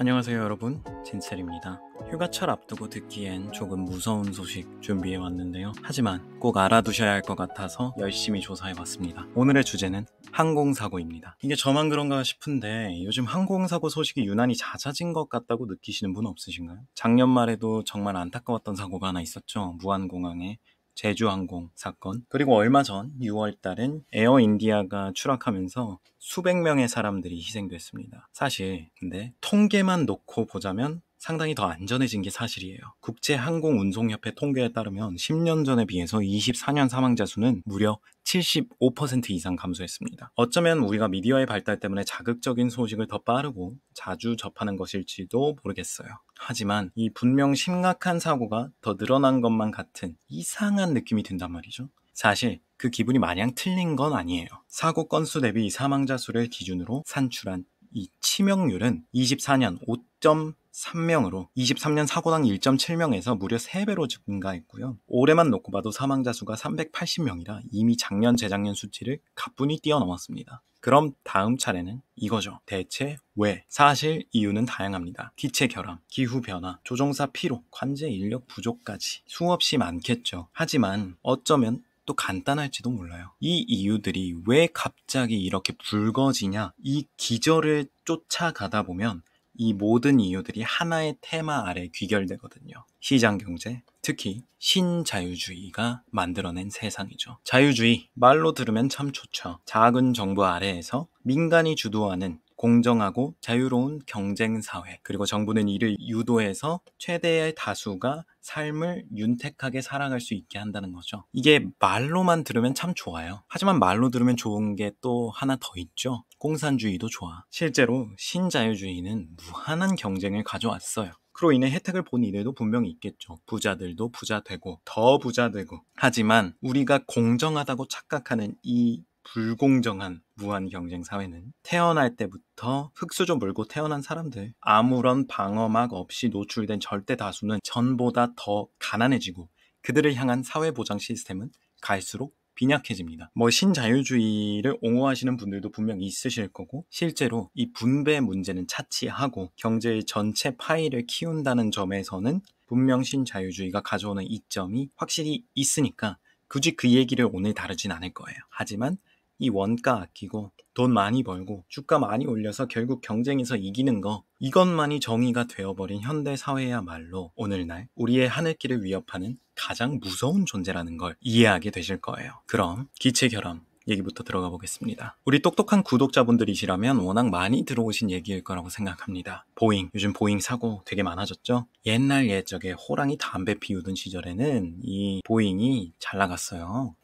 안녕하세요 여러분, 진셀입니다. 휴가철 앞두고 듣기엔 조금 무서운 소식 준비해 왔는데요. 하지만 꼭 알아두셔야 할 것 같아서 열심히 조사해봤습니다. 오늘의 주제는 항공사고입니다. 이게 저만 그런가 싶은데 요즘 항공사고 소식이 유난히 잦아진 것 같다고 느끼시는 분 없으신가요? 작년 말에도 정말 안타까웠던 사고가 하나 있었죠. 무안공항에 제주항공 사건. 그리고 얼마 전 6월 달엔 에어인디아가 추락하면서 수백 명의 사람들이 희생됐습니다. 사실 근데 통계만 놓고 보자면 상당히 더 안전해진 게 사실이에요. 국제항공운송협회 통계에 따르면 10년 전에 비해서 24년 사망자 수는 무려 75% 이상 감소했습니다. 어쩌면 우리가 미디어의 발달 때문에 자극적인 소식을 더 빠르고 자주 접하는 것일지도 모르겠어요. 하지만 이 분명 심각한 사고가 더 늘어난 것만 같은 이상한 느낌이 든단 말이죠. 사실 그 기분이 마냥 틀린 건 아니에요. 사고 건수 대비 사망자 수를 기준으로 산출한 이 치명률은 24년 5.3명으로 23년 사고당 1.7명에서 무려 3배로 증가했고요. 올해만 놓고 봐도 사망자 수가 380명이라 이미 작년 재작년 수치를 가뿐히 뛰어넘었습니다. 그럼 다음 차례는 이거죠. 대체 왜? 사실 이유는 다양합니다. 기체 결함, 기후변화, 조종사 피로, 관제 인력 부족까지 수없이 많겠죠. 하지만 어쩌면 또 간단할지도 몰라요. 이 이유들이 왜 갑자기 이렇게 붉어지냐? 이 기저를 쫓아가다 보면 이 모든 이유들이 하나의 테마 아래 귀결되거든요. 시장경제, 특히 신자유주의가 만들어낸 세상이죠. 자유주의, 말로 들으면 참 좋죠. 작은 정부 아래에서 민간이 주도하는 공정하고 자유로운 경쟁사회, 그리고 정부는 이를 유도해서 최대의 다수가 삶을 윤택하게 살아갈 수 있게 한다는 거죠. 이게 말로만 들으면 참 좋아요. 하지만 말로 들으면 좋은 게 또 하나 더 있죠. 공산주의도 좋아. 실제로 신자유주의는 무한한 경쟁을 가져왔어요. 그로 인해 혜택을 본 이들도 분명히 있겠죠. 부자들도 부자 되고 더 부자 되고. 하지만 우리가 공정하다고 착각하는 이 불공정한 무한 경쟁 사회는 태어날 때부터 흙수저 물고 태어난 사람들, 아무런 방어막 없이 노출된 절대 다수는 전보다 더 가난해지고 그들을 향한 사회보장 시스템은 갈수록 빈약해집니다. 신자유주의를 옹호하시는 분들도 분명 있으실 거고, 실제로 이 분배 문제는 차치하고 경제의 전체 파이를 키운다는 점에서는 분명 신자유주의가 가져오는 이점이 확실히 있으니까 굳이 그 얘기를 오늘 다루진 않을 거예요. 하지만 이 원가 아끼고 돈 많이 벌고 주가 많이 올려서 결국 경쟁에서 이기는 거, 이것만이 정의가 되어버린 현대사회야말로 오늘날 우리의 하늘길을 위협하는 가장 무서운 존재라는 걸 이해하게 되실 거예요. 그럼 기체 결함 얘기부터 들어가 보겠습니다. 우리 똑똑한 구독자분들이시라면 워낙 많이 들어오신 얘기일 거라고 생각합니다. 보잉, 요즘 보잉 사고 되게 많아졌죠? 옛날 옛적에 호랑이 담배 피우던 시절에는 이 보잉이 잘 나갔어요.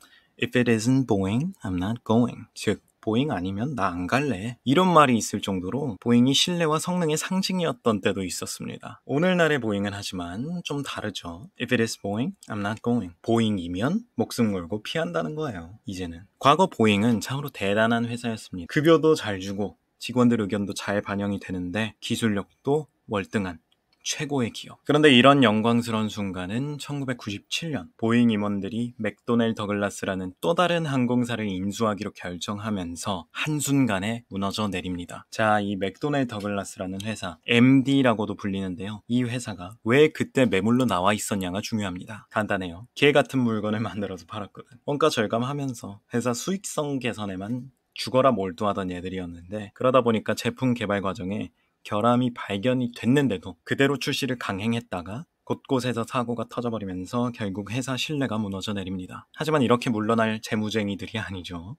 If it isn't Boeing, I'm not going. 즉, 보잉 아니면 나 안 갈래. 이런 말이 있을 정도로 보잉이 신뢰와 성능의 상징이었던 때도 있었습니다. 오늘날의 보잉은 하지만 좀 다르죠. If it is Boeing, I'm not going. 보잉이면 목숨 걸고 피한다는 거예요. 이제는. 과거 보잉은 참으로 대단한 회사였습니다. 급여도 잘 주고 직원들 의견도 잘 반영이 되는데 기술력도 월등한 최고의 기업. 그런데 이런 영광스러운 순간은 1997년 보잉 임원들이 맥도넬 더글라스라는 또 다른 항공사를 인수하기로 결정하면서 한순간에 무너져 내립니다. 자, 이 맥도넬 더글라스라는 회사, MD라고도 불리는데요. 이 회사가 왜 그때 매물로 나와 있었냐가 중요합니다. 간단해요. 개 같은 물건을 만들어서 팔았거든. 원가 절감하면서 회사 수익성 개선에만 죽어라 몰두하던 애들이었는데, 그러다 보니까 제품 개발 과정에 결함이 발견이 됐는데도 그대로 출시를 강행했다가 곳곳에서 사고가 터져버리면서 결국 회사 신뢰가 무너져 내립니다. 하지만 이렇게 물러날 재무쟁이들이 아니죠.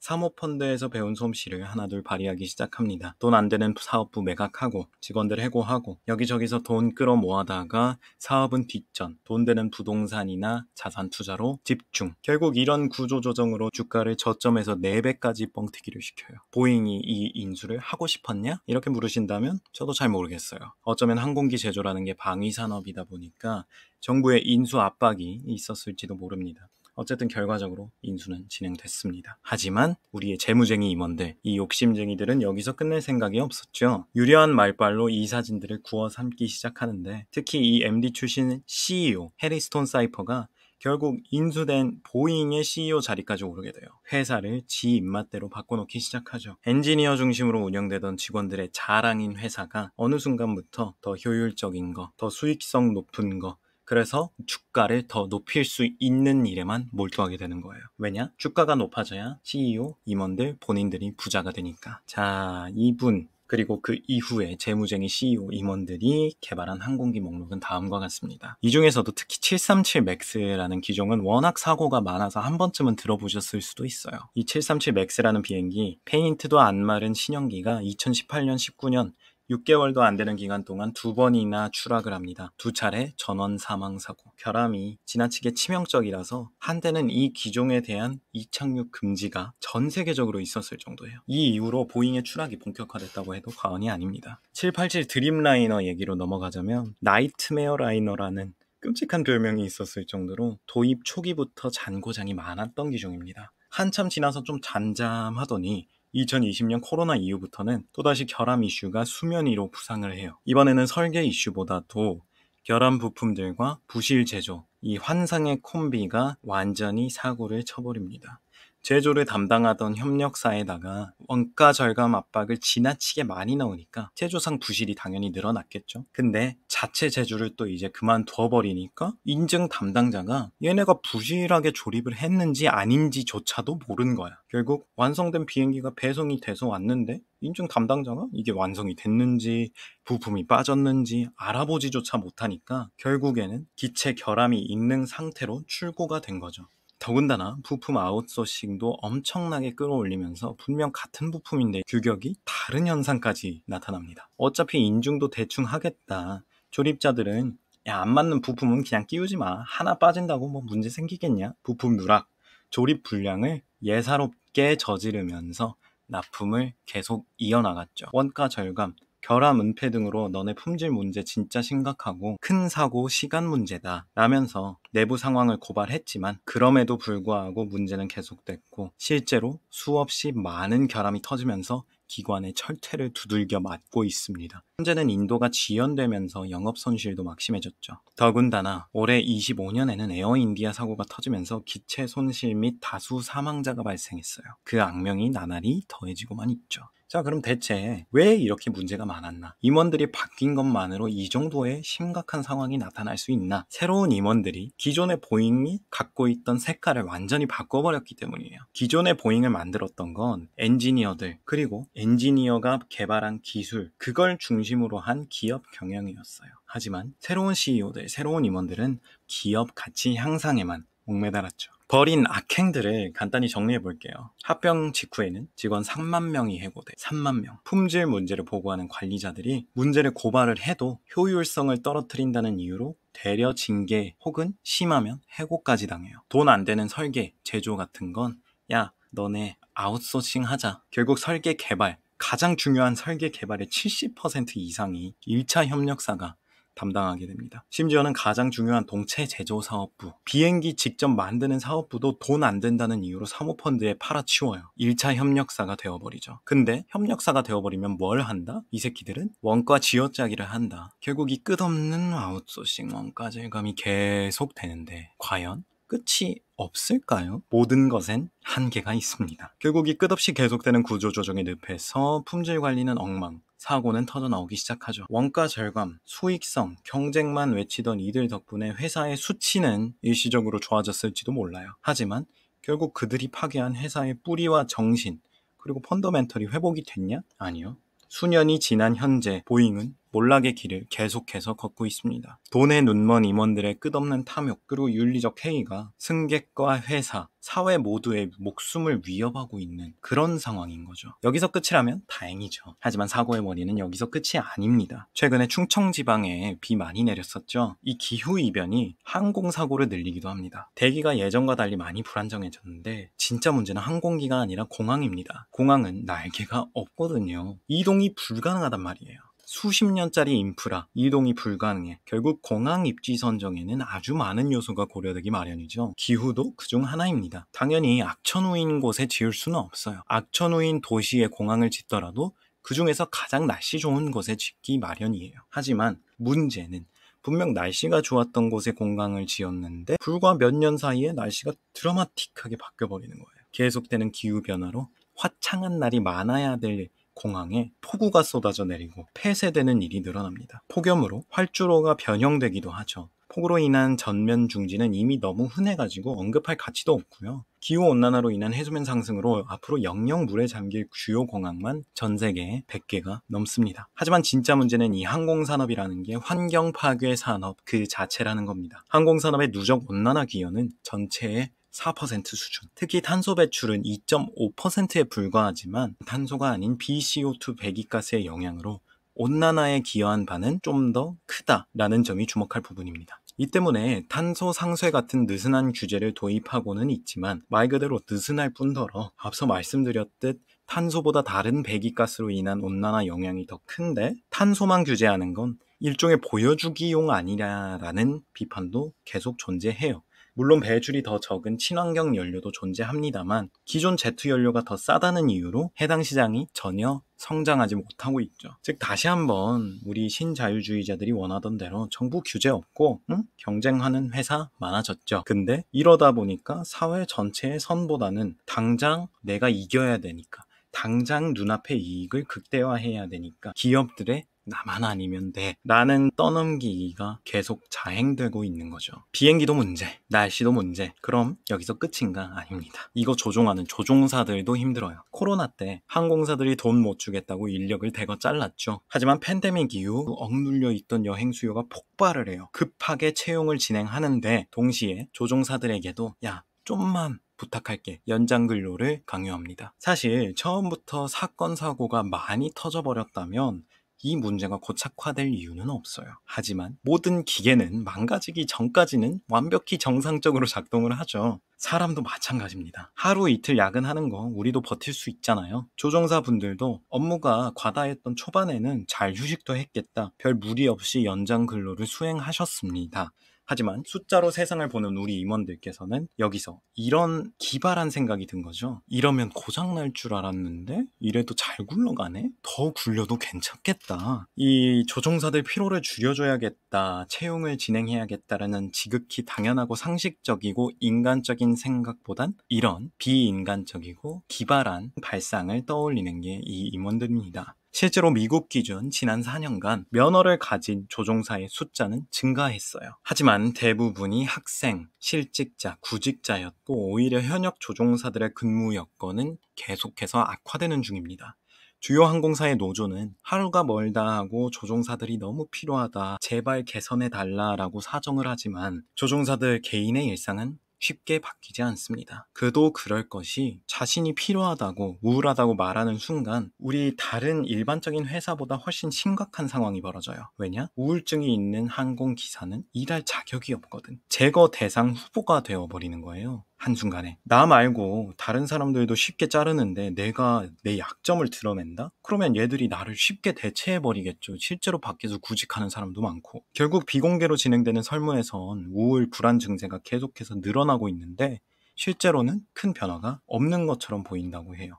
사모펀드에서 배운 솜씨를 하나둘 발휘하기 시작합니다. 돈 안 되는 사업부 매각하고 직원들 해고하고 여기저기서 돈 끌어모아다가 사업은 뒷전, 돈 되는 부동산이나 자산 투자로 집중. 결국 이런 구조조정으로 주가를 저점에서 4배까지 뻥튀기를 시켜요. 보잉이 이 인수를 하고 싶었냐? 이렇게 물으신다면 저도 잘 모르겠어요. 어쩌면 항공기 제조라는 게 방위산업이다 보니까 정부의 인수 압박이 있었을지도 모릅니다. 어쨌든 결과적으로 인수는 진행됐습니다. 하지만 우리의 재무쟁이 임원들, 이 욕심쟁이들은 여기서 끝낼 생각이 없었죠. 유려한 말발로 이 사진들을 구워 삼기 시작하는데, 특히 이 MD 출신 CEO 해리 스톤 사이퍼가 결국 인수된 보잉의 CEO 자리까지 오르게 돼요. 회사를 지 입맛대로 바꿔놓기 시작하죠. 엔지니어 중심으로 운영되던 직원들의 자랑인 회사가 어느 순간부터 더 효율적인 거, 더 수익성 높은 거, 그래서 주가를 더 높일 수 있는 일에만 몰두하게 되는 거예요. 왜냐? 주가가 높아져야 CEO, 임원들, 본인들이 부자가 되니까. 자, 이분 그리고 그 이후에 재무쟁이 CEO 임원들이 개발한 항공기 목록은 다음과 같습니다. 이 중에서도 특히 737 맥스라는 기종은 워낙 사고가 많아서 한 번쯤은 들어보셨을 수도 있어요. 이 737 맥스라는 비행기, 페인트도 안 마른 신형기가 2018년, 19년 6개월도 안 되는 기간 동안 2번이나 추락을 합니다. 2차례 전원 사망 사고. 결함이 지나치게 치명적이라서 한때는 이 기종에 대한 이착륙 금지가 전 세계적으로 있었을 정도예요. 이 이후로 보잉의 추락이 본격화됐다고 해도 과언이 아닙니다. 787 드림라이너 얘기로 넘어가자면 나이트메어 라이너라는 끔찍한 별명이 있었을 정도로 도입 초기부터 잔고장이 많았던 기종입니다. 한참 지나서 좀 잠잠하더니 2020년 코로나 이후부터는 또다시 결함 이슈가 수면 위로 부상을 해요. 이번에는 설계 이슈보다도 결함 부품들과 부실 제조, 이 환상의 콤비가 완전히 사고를 쳐버립니다. 제조를 담당하던 협력사에다가 원가 절감 압박을 지나치게 많이 넣으니까 제조상 부실이 당연히 늘어났겠죠. 근데 자체 제조를 또 이제 그만둬버리니까 인증 담당자가 얘네가 부실하게 조립을 했는지 아닌지조차도 모르는 거야. 결국 완성된 비행기가 배송이 돼서 왔는데 인증 담당자가 이게 완성이 됐는지 부품이 빠졌는지 알아보지조차 못하니까 결국에는 기체 결함이 있는 상태로 출고가 된 거죠. 더군다나 부품 아웃소싱도 엄청나게 끌어올리면서 분명 같은 부품인데 규격이 다른 현상까지 나타납니다. 어차피 인증도 대충 하겠다. 조립자들은 야, 안 맞는 부품은 그냥 끼우지 마. 하나 빠진다고 뭐 문제 생기겠냐? 부품 누락, 조립 불량을 예사롭게 저지르면서 납품을 계속 이어나갔죠. 원가 절감, 결함 은폐 등으로 너네 품질 문제 진짜 심각하고 큰 사고 시간 문제다 라면서 내부 상황을 고발했지만 그럼에도 불구하고 문제는 계속됐고 실제로 수없이 많은 결함이 터지면서 기관의 철퇴를 두들겨 맞고 있습니다. 현재는 인도가 지연되면서 영업 손실도 막심해졌죠. 더군다나 올해 25년에는 에어인디아 사고가 터지면서 기체 손실 및 다수 사망자가 발생했어요. 그 악명이 나날이 더해지고만 있죠. 자, 그럼 대체 왜 이렇게 문제가 많았나? 임원들이 바뀐 것만으로 이 정도의 심각한 상황이 나타날 수 있나? 새로운 임원들이 기존의 보잉이 갖고 있던 색깔을 완전히 바꿔버렸기 때문이에요. 기존의 보잉을 만들었던 건 엔지니어들, 그리고 엔지니어가 개발한 기술, 그걸 중심으로 한 기업 경영이었어요. 하지만 새로운 CEO들, 새로운 임원들은 기업 가치 향상에만 목매달았죠. 벌인 악행들을 간단히 정리해 볼게요. 합병 직후에는 직원 3만 명이 해고돼. 3만 명. 품질 문제를 보고하는 관리자들이 문제를 고발을 해도 효율성을 떨어뜨린다는 이유로 되려 징계 혹은 심하면 해고까지 당해요. 돈 안 되는 설계, 제조 같은 건 야, 너네 아웃소싱 하자. 결국 설계 개발, 가장 중요한 설계 개발의 70% 이상이 1차 협력사가 담당하게 됩니다. 심지어는 가장 중요한 동체 제조 사업부, 비행기 직접 만드는 사업부도 돈 안 된다는 이유로 사모펀드에 팔아치워요. 1차 협력사가 되어버리죠. 근데 협력사가 되어버리면 뭘 한다? 이 새끼들은 원가 쥐어짜기를 한다. 결국 이 끝없는 아웃소싱 원가 절감이 계속 되는데 과연 끝이 없을까요? 모든 것엔 한계가 있습니다. 결국 이 끝없이 계속되는 구조조정의 늪에서 품질 관리는 엉망, 사고는 터져나오기 시작하죠. 원가 절감, 수익성, 경쟁만 외치던 이들 덕분에 회사의 수치는 일시적으로 좋아졌을지도 몰라요. 하지만 결국 그들이 파괴한 회사의 뿌리와 정신, 그리고 펀더멘털이 회복이 됐냐? 아니요. 수년이 지난 현재 보잉은 몰락의 길을 계속해서 걷고 있습니다. 돈에 눈먼 임원들의 끝없는 탐욕 그리고 윤리적 해이가 승객과 회사, 사회 모두의 목숨을 위협하고 있는 그런 상황인 거죠. 여기서 끝이라면 다행이죠. 하지만 사고의 원인은 여기서 끝이 아닙니다. 최근에 충청지방에 비 많이 내렸었죠. 이 기후이변이 항공사고를 늘리기도 합니다. 대기가 예전과 달리 많이 불안정해졌는데 진짜 문제는 항공기가 아니라 공항입니다. 공항은 날개가 없거든요. 이동이 불가능하단 말이에요. 수십 년짜리 인프라, 이동이 불가능해. 결국 공항 입지 선정에는 아주 많은 요소가 고려되기 마련이죠. 기후도 그중 하나입니다. 당연히 악천후인 곳에 지을 수는 없어요. 악천후인 도시에 공항을 짓더라도 그 중에서 가장 날씨 좋은 곳에 짓기 마련이에요. 하지만 문제는 분명 날씨가 좋았던 곳에 공항을 지었는데 불과 몇 년 사이에 날씨가 드라마틱하게 바뀌어버리는 거예요. 계속되는 기후변화로 화창한 날이 많아야 될 공항에 폭우가 쏟아져 내리고 폐쇄되는 일이 늘어납니다. 폭염으로 활주로가 변형되기도 하죠. 폭우로 인한 전면 중지는 이미 너무 흔해가지고 언급할 가치도 없고요. 기후온난화로 인한 해수면 상승으로 앞으로 영영 물에 잠길 주요 공항만 전 세계에 100개가 넘습니다. 하지만 진짜 문제는 이 항공산업이라는 게 환경 파괴 산업 그 자체라는 겁니다. 항공산업의 누적 온난화 기여는 전체의 4% 수준. 특히 탄소 배출은 2.5%에 불과하지만 탄소가 아닌 BCO2 배기가스의 영향으로 온난화에 기여한 바는 좀 더 크다라는 점이 주목할 부분입니다. 이 때문에 탄소 상쇄 같은 느슨한 규제를 도입하고는 있지만 말 그대로 느슨할 뿐더러 앞서 말씀드렸듯 탄소보다 다른 배기가스로 인한 온난화 영향이 더 큰데 탄소만 규제하는 건 일종의 보여주기용 아니냐라는 비판도 계속 존재해요. 물론 배출이 더 적은 친환경 연료도 존재합니다만 기존 제트 연료가 더 싸다는 이유로 해당 시장이 전혀 성장하지 못하고 있죠. 즉 다시 한번 우리 신자유주의자들이 원하던 대로 정부 규제 없고 경쟁하는 회사 많아졌죠. 근데 이러다 보니까 사회 전체의 선보다는 당장 내가 이겨야 되니까 당장 눈앞의 이익을 극대화해야 되니까 기업들의 나만 아니면 돼 라는 떠넘기기가 계속 자행되고 있는 거죠. 비행기도 문제, 날씨도 문제. 그럼 여기서 끝인가? 아닙니다. 이거 조종하는 조종사들도 힘들어요. 코로나 때 항공사들이 돈 못 주겠다고 인력을 대거 잘랐죠. 하지만 팬데믹 이후 억눌려 있던 여행 수요가 폭발을 해요. 급하게 채용을 진행하는데 동시에 조종사들에게도 야 좀만 부탁할게. 연장 근로를 강요합니다. 사실 처음부터 사건 사고가 많이 터져버렸다면 이 문제가 고착화될 이유는 없어요. 하지만 모든 기계는 망가지기 전까지는 완벽히 정상적으로 작동을 하죠. 사람도 마찬가지입니다. 하루 이틀 야근하는 거 우리도 버틸 수 있잖아요. 조종사분들도 업무가 과다했던 초반에는 잘 휴식도 했겠다. 별 무리 없이 연장 근로를 수행하셨습니다. 하지만 숫자로 세상을 보는 우리 임원들께서는 여기서 이런 기발한 생각이 든 거죠. 이러면 고장날 줄 알았는데 이래도 잘 굴러가네? 더 굴려도 괜찮겠다. 이 조종사들 피로를 줄여줘야겠다. 채용을 진행해야겠다라는 지극히 당연하고 상식적이고 인간적인 생각보단 이런 비인간적이고 기발한 발상을 떠올리는 게 이 임원들입니다. 실제로 미국 기준 지난 4년간 면허를 가진 조종사의 숫자는 증가했어요. 하지만 대부분이 학생, 실직자, 구직자였고 오히려 현역 조종사들의 근무 여건은 계속해서 악화되는 중입니다. 주요 항공사의 노조는 하루가 멀다 하고 조종사들이 너무 필요하다, 제발 개선해달라라고 사정을 하지만 조종사들 개인의 일상은 쉽게 바뀌지 않습니다. 그도 그럴 것이 자신이 필요하다고 우울하다고 말하는 순간 우리 다른 일반적인 회사보다 훨씬 심각한 상황이 벌어져요. 왜냐? 우울증이 있는 항공기사는 일할 자격이 없거든. 제거 대상 후보가 되어버리는 거예요. 한순간에. 나 말고 다른 사람들도 쉽게 자르는데 내가 내 약점을 드러낸다? 그러면 얘들이 나를 쉽게 대체해버리겠죠. 실제로 밖에서 구직하는 사람도 많고. 결국 비공개로 진행되는 설문에선 우울, 불안 증세가 계속해서 늘어나고 있는데 실제로는 큰 변화가 없는 것처럼 보인다고 해요.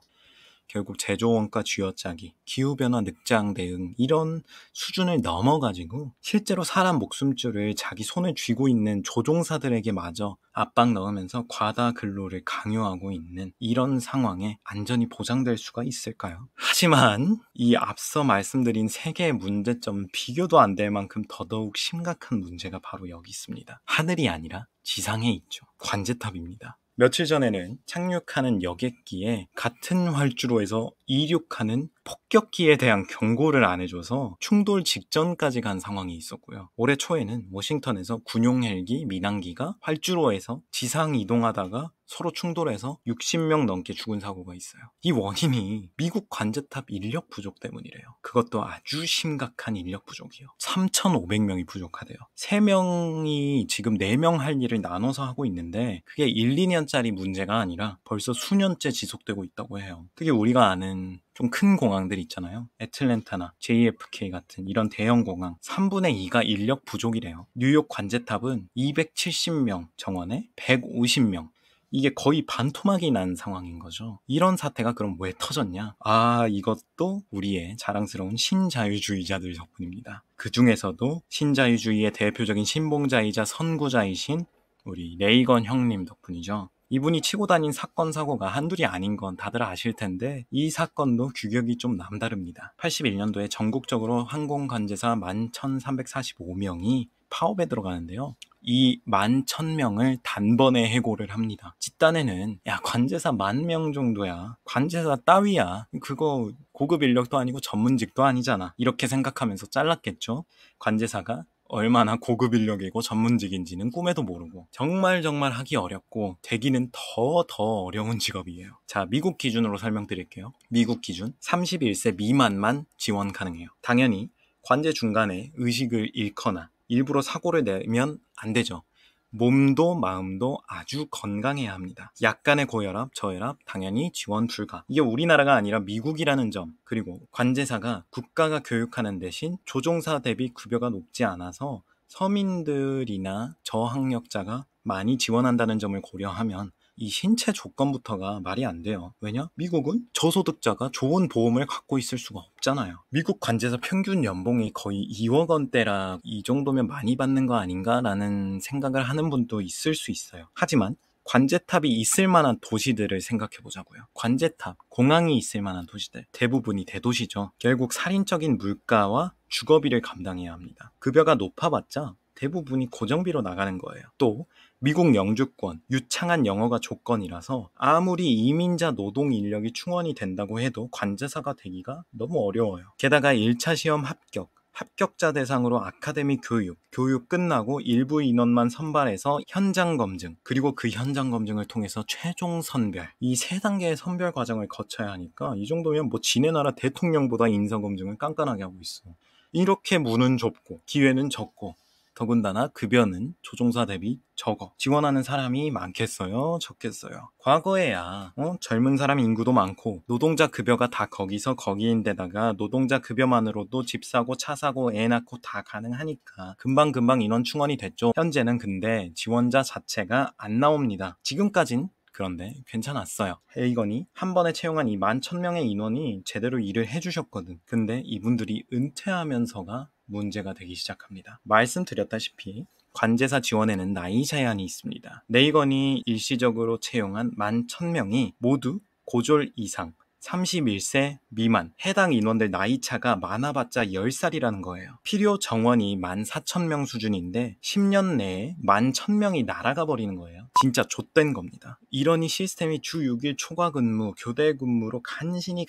결국 제조원가 쥐어짜기, 기후변화 늑장 대응 이런 수준을 넘어가지고 실제로 사람 목숨줄을 자기 손에 쥐고 있는 조종사들에게 마저 압박 넣으면서 과다 근로를 강요하고 있는 이런 상황에 안전이 보장될 수가 있을까요? 하지만 이 앞서 말씀드린 세 개의 문제점은 비교도 안 될 만큼 더더욱 심각한 문제가 바로 여기 있습니다. 하늘이 아니라 지상에 있죠. 관제탑입니다. 며칠 전에는 착륙하는 여객기에 같은 활주로에서 이륙하는 폭격기에 대한 경고를 안 해줘서 충돌 직전까지 간 상황이 있었고요. 올해 초에는 워싱턴에서 군용 헬기 민항기가 활주로에서 지상 이동하다가 서로 충돌해서 60명 넘게 죽은 사고가 있어요. 이 원인이 미국 관제탑 인력 부족 때문이래요. 그것도 아주 심각한 인력 부족이요. 3,500명이 부족하대요. 3명이 지금 4명 할 일을 나눠서 하고 있는데 그게 1, 2년짜리 문제가 아니라 벌써 수년째 지속되고 있다고 해요. 특히 우리가 아는 좀 큰 공항들 있잖아요. 애틀랜타나 JFK 같은 이런 대형 공항 3분의 2가 인력 부족이래요. 뉴욕 관제탑은 270명 정원에 150명 이게 거의 반토막이 난 상황인 거죠. 이런 사태가 그럼 왜 터졌냐? 이것도 우리의 자랑스러운 신자유주의자들 덕분입니다. 그 중에서도 신자유주의의 대표적인 신봉자이자 선구자이신 우리 레이건 형님 덕분이죠. 이분이 치고 다닌 사건 사고가 한둘이 아닌 건 다들 아실 텐데 이 사건도 규격이 좀 남다릅니다. 81년도에 전국적으로 항공관제사 11,345명이 파업에 들어가는데요. 이 11,000명을 단번에 해고를 합니다. 집단에는 야 관제사 10,000명 정도야. 관제사 따위야. 그거 고급 인력도 아니고 전문직도 아니잖아. 이렇게 생각하면서 잘랐겠죠. 관제사가 얼마나 고급 인력이고 전문직인지는 꿈에도 모르고 정말 하기 어렵고 되기는 더 어려운 직업이에요. 자, 미국 기준으로 설명드릴게요. 미국 기준 31세 미만만 지원 가능해요. 당연히 관제 중간에 의식을 잃거나 일부러 사고를 내면 안 되죠. 몸도 마음도 아주 건강해야 합니다. 약간의 고혈압, 저혈압 당연히 지원 불가. 이게 우리나라가 아니라 미국이라는 점. 그리고 관제사가 국가가 교육하는 대신 조종사 대비 급여가 높지 않아서 서민들이나 저학력자가 많이 지원한다는 점을 고려하면 이 신체 조건부터가 말이 안 돼요. 왜냐? 미국은 저소득자가 좋은 보험을 갖고 있을 수가 없잖아요. 미국 관제사 평균 연봉이 거의 2억 원대라 이 정도면 많이 받는 거 아닌가라는 생각을 하는 분도 있을 수 있어요. 하지만 관제탑이 있을 만한 도시들을 생각해 보자고요. 관제탑, 공항이 있을 만한 도시들 대부분이 대도시죠. 결국 살인적인 물가와 주거비를 감당해야 합니다. 급여가 높아봤자 대부분이 고정비로 나가는 거예요. 또 미국 영주권, 유창한 영어가 조건이라서 아무리 이민자 노동 인력이 충원이 된다고 해도 관제사가 되기가 너무 어려워요. 게다가 1차 시험 합격자 대상으로 아카데미 교육 끝나고 일부 인원만 선발해서 현장 검증, 그리고 그 현장 검증을 통해서 최종 선별, 이 3단계의 선별 과정을 거쳐야 하니까 이 정도면 뭐 지네 나라 대통령보다 인사 검증을 깐깐하게 하고 있어. 이렇게 문은 좁고 기회는 적고 더군다나 급여는 조종사 대비 적어. 지원하는 사람이 많겠어요? 적겠어요? 과거에야 젊은 사람 인구도 많고 노동자 급여가 다 거기서 거기인데다가 노동자 급여만으로도 집 사고 차 사고 애 낳고 다 가능하니까 금방 인원 충원이 됐죠. 현재는 근데 지원자 자체가 안 나옵니다. 지금까진 그런데 괜찮았어요. 레이건이 한 번에 채용한 이 11,000명의 인원이 제대로 일을 해주셨거든. 근데 이분들이 은퇴하면서가 문제가 되기 시작합니다. 말씀드렸다시피 관제사 지원에는 나이 제한이 있습니다. 레이건이 일시적으로 채용한 11,000명이 모두 고졸 이상 31세 미만, 해당 인원들 나이차가 많아봤자 10살이라는 거예요. 필요 정원이 14,000명 수준인데 10년 내에 11,000명이 날아가 버리는 거예요. 진짜 좆된 겁니다. 이러니 시스템이 주 6일 초과 근무, 교대 근무로 간신히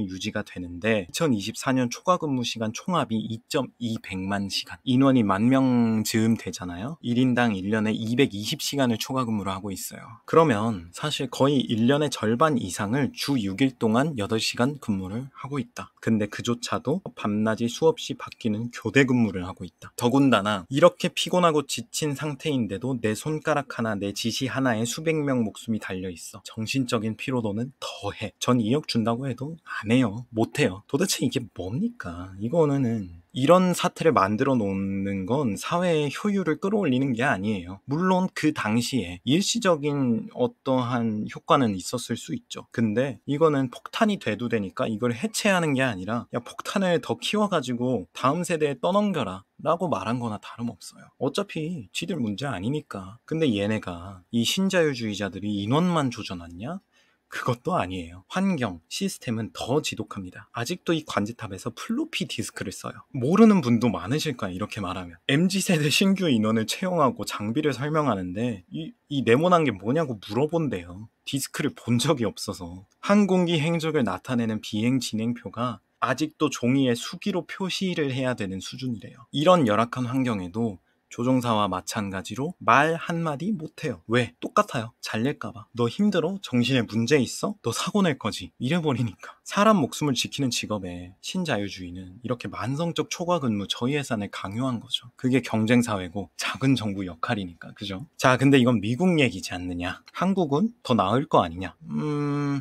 유지가 되는데 2024년 초과 근무 시간 총합이 2.200만 시간. 인원이 10,000명 즈음 되잖아요. 1인당 1년에 220시간을 초과 근무를 하고 있어요. 그러면 사실 거의 1년의 절반 이상을 주 6일 동안 8시간 근무를 하고 있다. 근데 그조차도 밤낮이 수없이 바뀌는 교대 근무를 하고 있다. 더군다나 이렇게 피곤하고 지친 상태인데도 내 손가락 하나, 내 지시 하나에 수백 명 목숨이 달려있어. 정신적인 피로도는 더해. 전 2억 준다고 해도 안 해요. 못 해요. 도대체 이게 뭡니까? 이거는 이런 사태를 만들어 놓는 건 사회의 효율을 끌어올리는 게 아니에요. 물론 그 당시에 일시적인 어떠한 효과는 있었을 수 있죠. 근데 이거는 폭탄이 돼도 되니까 이걸 해체하는 게 아니라 야 폭탄을 더 키워가지고 다음 세대에 떠넘겨라 라고 말한 거나 다름없어요. 어차피 지들 문제 아니니까. 근데 얘네가 이 신자유주의자들이 인원만 조져놨냐? 그것도 아니에요. 환경, 시스템은 더 지독합니다. 아직도 이 관제탑에서 플로피 디스크를 써요. 모르는 분도 많으실 거야, 이렇게 말하면. MZ세대 신규 인원을 채용하고 장비를 설명하는데 이 네모난 게 뭐냐고 물어본대요. 디스크를 본 적이 없어서. 항공기 행적을 나타내는 비행 진행표가 아직도 종이에 수기로 표시를 해야 되는 수준이래요. 이런 열악한 환경에도 조종사와 마찬가지로 말 한마디 못해요. 왜? 똑같아요. 잘릴까봐. 너 힘들어? 정신에 문제 있어? 너 사고 낼 거지. 이래버리니까. 사람 목숨을 지키는 직업에 신자유주의는 이렇게 만성적 초과 근무 저희예산을 강요한 거죠. 그게 경쟁사회고 작은 정부 역할이니까. 그죠? 자, 근데 이건 미국 얘기지 않느냐. 한국은 더 나을 거 아니냐.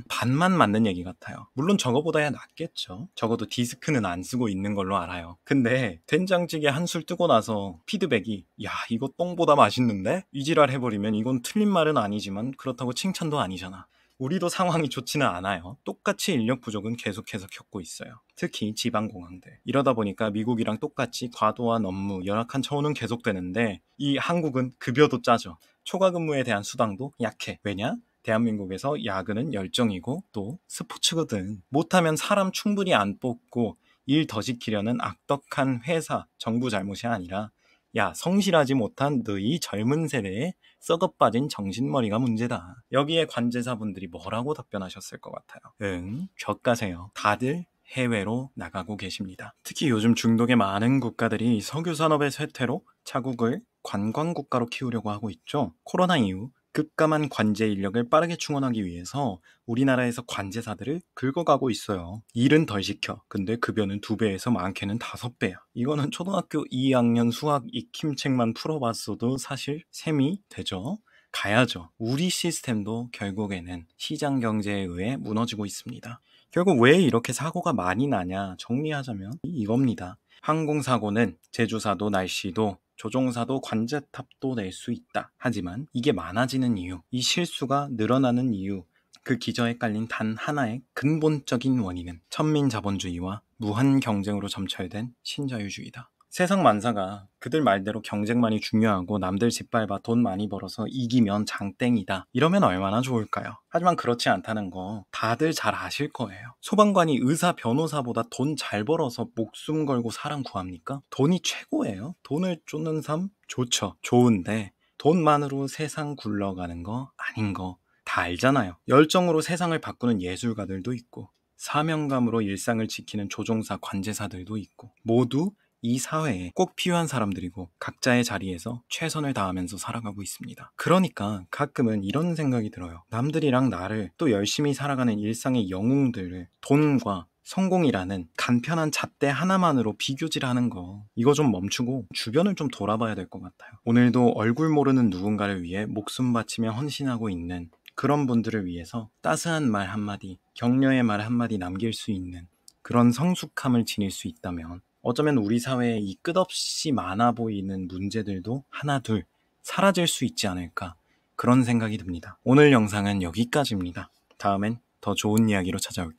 반만 맞는 얘기 같아요. 물론 저거보다야 낫겠죠. 적어도 디스크는 안 쓰고 있는 걸로 알아요. 근데 된장찌개 한술 뜨고 나서 피드백이 사람들이 야 이거 똥보다 맛있는데? 이지랄 해버리면 이건 틀린 말은 아니지만 그렇다고 칭찬도 아니잖아. 우리도 상황이 좋지는 않아요. 똑같이 인력 부족은 계속해서 겪고 있어요. 특히 지방공항들. 이러다 보니까 미국이랑 똑같이 과도한 업무, 열악한 처우는 계속되는데 이 한국은 급여도 짜죠. 초과 근무에 대한 수당도 약해. 왜냐? 대한민국에서 야근은 열정이고 또 스포츠거든. 못하면 사람 충분히 안 뽑고 일 더 시키려는 악덕한 회사, 정부 잘못이 아니라 야 성실하지 못한 너희 젊은 세대의 썩어빠진 정신머리가 문제다. 여기에 관제사분들이 뭐라고 답변하셨을 것 같아요? 응, 젖가세요. 다들 해외로 나가고 계십니다. 특히 요즘 중동의 많은 국가들이 석유산업의 쇠퇴로 자국을 관광국가로 키우려고 하고 있죠. 코로나 이후 급감한 관제 인력을 빠르게 충원하기 위해서 우리나라에서 관제사들을 긁어가고 있어요. 일은 덜 시켜. 근데 급여는 2배에서 많게는 5배야. 이거는 초등학교 2학년 수학 익힘책만 풀어봤어도 사실 셈이 되죠. 가야죠. 우리 시스템도 결국에는 시장 경제에 의해 무너지고 있습니다. 결국 왜 이렇게 사고가 많이 나냐 정리하자면 이겁니다. 항공사고는 제주사도 날씨도 조종사도 관제탑도 낼 수 있다. 하지만 이게 많아지는 이유, 이 실수가 늘어나는 이유, 그 기저에 깔린 단 하나의 근본적인 원인은 천민자본주의와 무한 경쟁으로 점철된 신자유주의다. 세상 만사가 그들 말대로 경쟁만이 중요하고 남들 짓밟아 돈 많이 벌어서 이기면 장땡이다. 이러면 얼마나 좋을까요? 하지만 그렇지 않다는 거 다들 잘 아실 거예요. 소방관이 의사, 변호사보다 돈 잘 벌어서 목숨 걸고 사람 구합니까? 돈이 최고예요. 돈을 쫓는 삶 좋죠. 좋은데 돈만으로 세상 굴러가는 거 아닌 거 다 알잖아요. 열정으로 세상을 바꾸는 예술가들도 있고 사명감으로 일상을 지키는 조종사, 관제사들도 있고 모두 이 사회에 꼭 필요한 사람들이고 각자의 자리에서 최선을 다하면서 살아가고 있습니다. 그러니까 가끔은 이런 생각이 들어요. 남들이랑 나를 또 열심히 살아가는 일상의 영웅들을 돈과 성공이라는 간편한 잣대 하나만으로 비교질하는 거 이거 좀 멈추고 주변을 좀 돌아봐야 될 것 같아요. 오늘도 얼굴 모르는 누군가를 위해 목숨 바치며 헌신하고 있는 그런 분들을 위해서 따스한 말 한마디, 격려의 말 한마디 남길 수 있는 그런 성숙함을 지닐 수 있다면 어쩌면 우리 사회에 이 끝없이 많아 보이는 문제들도 하나둘 사라질 수 있지 않을까 그런 생각이 듭니다. 오늘 영상은 여기까지입니다. 다음엔 더 좋은 이야기로 찾아올게요.